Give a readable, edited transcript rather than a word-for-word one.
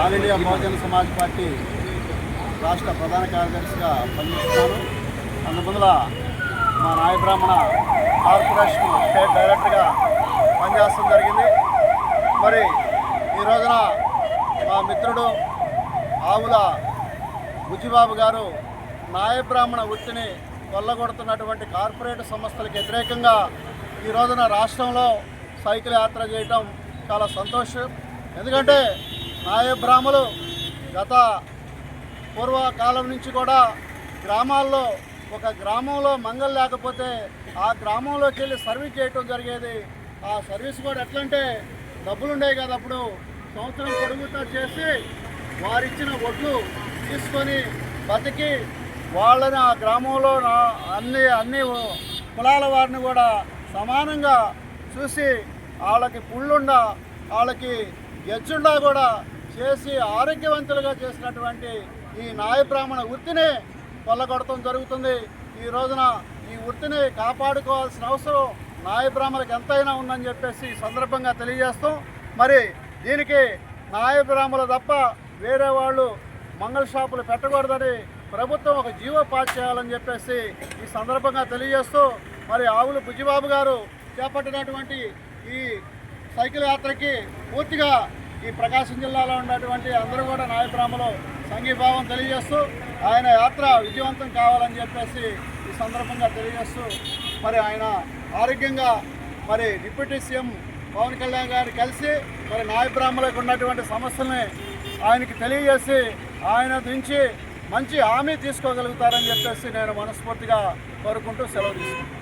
All India Bahujan Samaj party రాష్ట్ర ప్రధాన కార్యదర్శిగా పనిచేస్తున్నాను. అందుముందుల మా నాయ బ్రాహ్మణ కార్పొరేషన్ స్టేట్ డైరెక్టర్గా పనిచేయడం జరిగింది. మరి ఈ రోజున మా మిత్రుడు ఆవుల బుజ్జిబాబు గారు నాయ బ్రాహ్మణ వృత్తిని కొల్లగొడుతున్నటువంటి కార్పొరేట్ సంస్థలకు వ్యతిరేకంగా ఈ రోజున రాష్ట్రంలో సైకిల్ యాత్ర చేయటం చాలా సంతోషం. ఎందుకంటే నాయ బ్రాహ్మలు గత పూర్వకాలం నుంచి కూడా గ్రామాల్లో ఒక గ్రామంలో మంగళం లేకపోతే ఆ గ్రామంలోకి వెళ్ళి సర్వీస్ చేయటం జరిగేది. ఆ సర్వీస్ కూడా ఎట్లంటే డబ్బులు ఉండేవి కదా, అప్పుడు సంవత్సరం పొడుగుతో చేసి వారిచ్చిన ఒడ్లు తీసుకొని బతికి వాళ్ళని ఆ గ్రామంలో అన్ని కులాల వారిని కూడా సమానంగా చూసి వాళ్ళకి పుళ్ళుండా వాళ్ళకి గెచ్చుండా కూడా చేసి ఆరోగ్యవంతులుగా చేసినటువంటి ఈ నాయ బ్రాహ్మణ వృత్తిని కొల్లగొడటం జరుగుతుంది. ఈ రోజున ఈ వృత్తిని కాపాడుకోవాల్సిన అవసరం నాయ బ్రాహ్మణులకు ఎంతైనా ఉందని చెప్పేసి ఈ సందర్భంగా తెలియజేస్తాం. మరి దీనికి నాయ బ్రాహ్మణులు తప్ప వేరే వాళ్ళు మంగళ షాపులు పెట్టకూడదని ప్రభుత్వం ఒక జీవో పాస్ చేయాలని చెప్పేసి ఈ సందర్భంగా తెలియజేస్తూ మరి ఆవుల బుజ్జిబాబు గారు చేపట్టినటువంటి ఈ సైకిల్ యాత్రకి పూర్తిగా ఈ ప్రకాశం జిల్లాలో ఉన్నటువంటి అందరూ కూడా నాయ బ్రాహ్మణులు సంఘీభావం తెలియజేస్తూ ఆయన యాత్ర విజయవంతం కావాలని చెప్పేసి ఈ సందర్భంగా తెలియజేస్తూ మరి ఆయన ఆరోగ్యంగా మరి డిప్యూటీ సీఎం పవన్ కళ్యాణ్ గారిని కలిసి మరి నాయ బ్రాహ్మణులకు ఉన్నటువంటి సమస్యల్ని ఆయనకి తెలియజేసి ఆయన నుంచి మంచి హామీ తీసుకోగలుగుతారని చెప్పేసి నేను మనస్ఫూర్తిగా కోరుకుంటూ సెలవు తీసుకుంటాను.